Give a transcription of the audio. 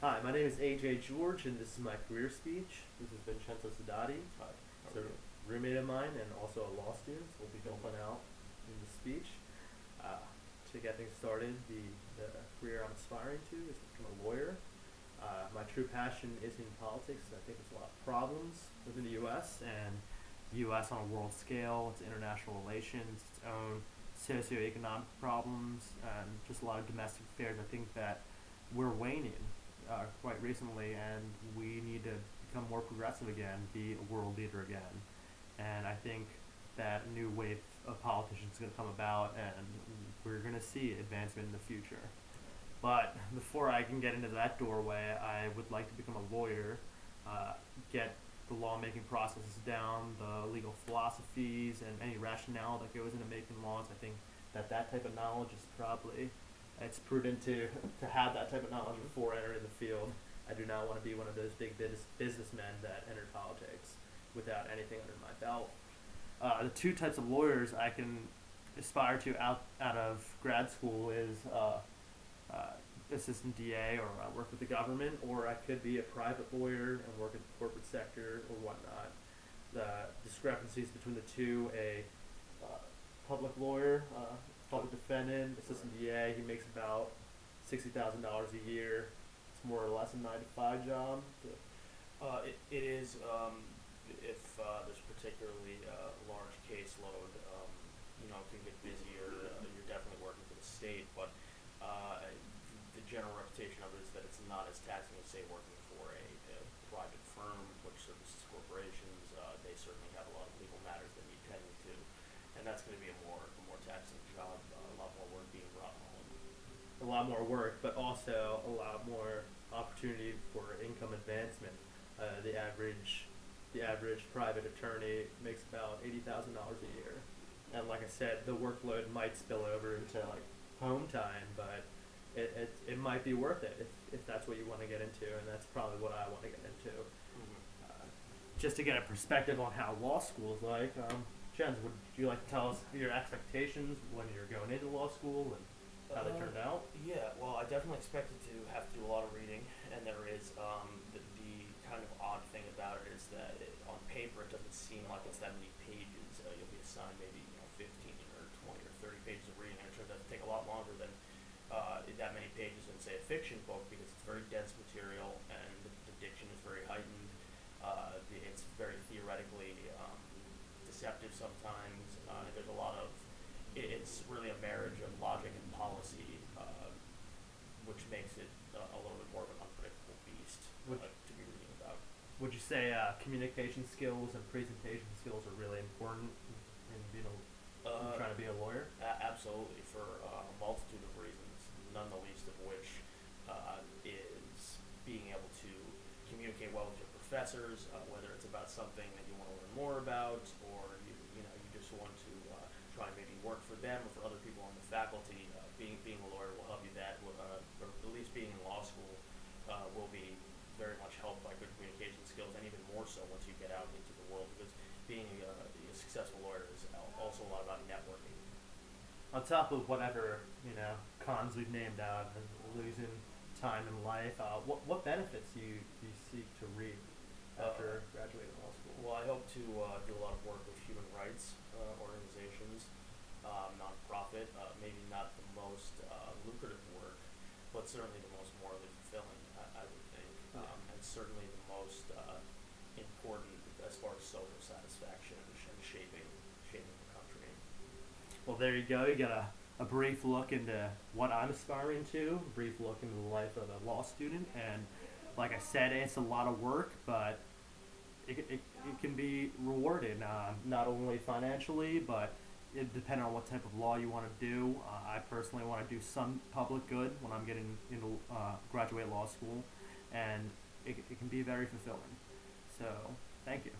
Hi, my name is AJ George, and this is my career speech. This is Vincenzo Sedati. Hi, how He's are a you? roommate of mine and also a law student. So we'll be helping out in the speech. Uh, to get things started, the career I'm aspiring to is to become a lawyer. My true passion is in politics. I think there's a lot of problems within the U.S. and the U.S. on a world scale. It's international relations, its own socioeconomic problems, and just a lot of domestic affairs. I think that we're waning quite recently, and we need to become more progressive again, be a world leader again. And I think that a new wave of politicians is going to come about, and we're going to see advancement in the future. But before I can get into that doorway, I would like to become a lawyer, get the lawmaking processes down, the legal philosophies, and any rationale that goes into making laws. I think that that type of knowledge is probably it's prudent to have that type of knowledge before entering the field. I do not want to be one of those big businessmen that enter politics without anything under my belt. The two types of lawyers I can aspire to out of grad school is uh, assistant DA, or I work with the government, or I could be a private lawyer and work in the corporate sector or whatnot. The discrepancies between the two: a public lawyer, public defendant, assistant Right. DA, he makes about $60,000 a year. It's more or less a 9 to 5 job. It is, if there's particularly large caseload, it can get busier. You're definitely working for the state, but uh, the general reputation of it is that it's not as taxing as, say, working for a private firm which services corporations. They certainly have a lot of legal matters that need tending to, and that's going to be a more taxing job, a lot more work being brought home. A lot more work, but also a lot more opportunity for income advancement. The average private attorney makes about $80,000 a year, and like I said, the workload might spill over into like home time, but it might be worth it if that's what you want to get into, and that's probably what I want to get into. Mm-hmm. Just to get a perspective on how law school is like, Jens, would you like to tell us your expectations when you're going into law school and how they turned out? Yeah, well, I definitely expected to have to do a lot of reading, and there is the kind of odd thing about it is that on paper it doesn't seem like it's that many pages. You'll be assigned maybe 15 or 20 or 30 pages of reading, and it turns out to take a lot longer than that many pages in, say, a fiction book because it's very dense material and the diction is very heightened. It's very theoretically deceptive sometimes. There's a lot of it's really a marriage of logic and policy, which makes it a little bit more of an unpredictable beast Would to be reading about. would you say communication skills and presentation skills are really important in in Uh, trying to be a lawyer? Absolutely, for a multitude of reasons, none the least of which is being able to communicate well with your professors, whether it's about something that you want to learn more about, or you just want to try and maybe work for them or for other people on the faculty. Being a lawyer will help you that, or at least being in law school will be very much helped by good communication skills, and even more so once you get out into the world, because being a successful lawyer is also a lot about networking. On top of whatever cons we've named out and losing time in life, what benefits do you seek to reap Uh, after graduating law school? well, I hope to do a lot of work with human rights organizations, nonprofit, maybe not the most lucrative work, but certainly the most morally fulfilling, I would think, Yeah. and certainly the most important as far as social satisfaction and shaping the country. Well, there you go. You got a brief look into what I'm aspiring to, a brief look into the life of a law student. And like I said, it's a lot of work, but it can be rewarded, not only financially, but depending on what type of law you want to do. I personally want to do some public good when I'm getting into graduate law school, and it can be very fulfilling. So, thank you.